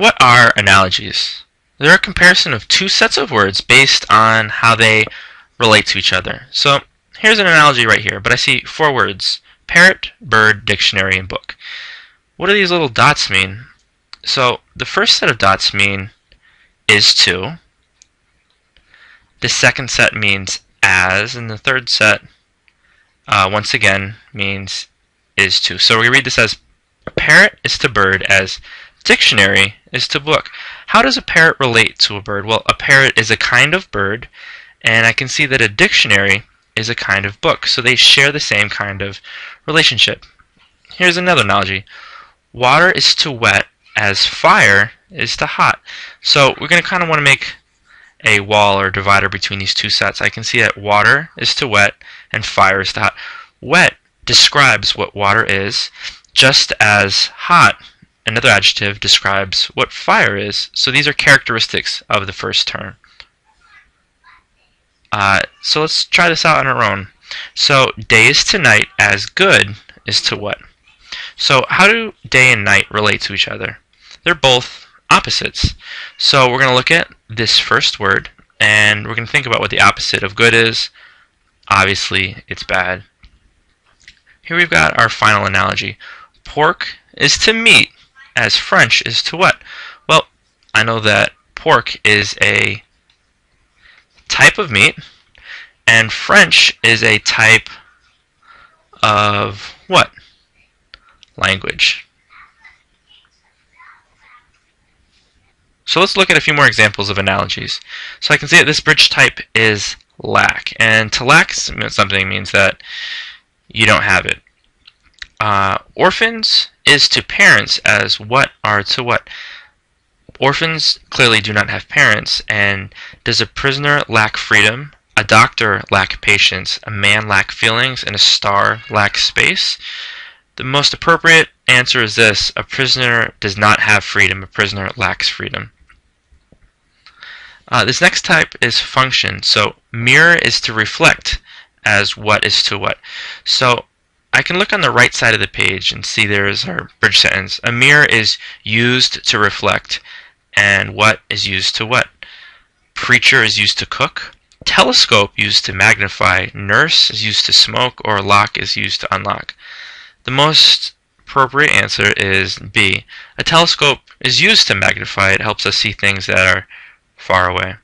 What are analogies? They're a comparison of two sets of words based on how they relate to each other. So here's an analogy right here, but I see four words: parrot, bird, dictionary, and book. What do these little dots mean? So the first set of dots mean is to, the second set means as, and the third set once again means is to. So we read this as parrot is to bird as dictionary is to book. How does a parrot relate to a bird? Well, a parrot is a kind of bird, and I can see that a dictionary is a kind of book. So they share the same kind of relationship. Here's another analogy. Water is to wet as fire is to hot. So we're going to kind of want to make a wall or divider between these two sets. I can see that water is to wet and fire is to hot. Wet describes what water is, just as hot, another adjective, describes what fire is. So these are characteristics of the first term. So let's try this out on our own. So day is to night as good is to what? So how do day and night relate to each other? They're both opposites. So we're going to look at this first word, and we're going to think about what the opposite of good is. Obviously, it's bad. Here we've got our final analogy. Pork is to meat as French is to what? Well, I know that pork is a type of meat, and French is a type of what? Language. So let's look at a few more examples of analogies. So I can see that this bridge type is lack, and to lack something means that you don't have it. Orphans is to parents as what are to what? Orphans clearly do not have parents. And does a prisoner lack freedom, a doctor lack patience, a man lack feelings, and a star lack space? The most appropriate answer is this: a prisoner does not have freedom, a prisoner lacks freedom. This next type is function. So mirror is to reflect as what is to what. So I can look on the right side of the page and see there is our bridge sentence. A mirror is used to reflect, and what is used to what? Preacher is used to cook. Telescope used to magnify. Nurse is used to smoke, or lock is used to unlock. The most appropriate answer is B. A telescope is used to magnify. It helps us see things that are far away.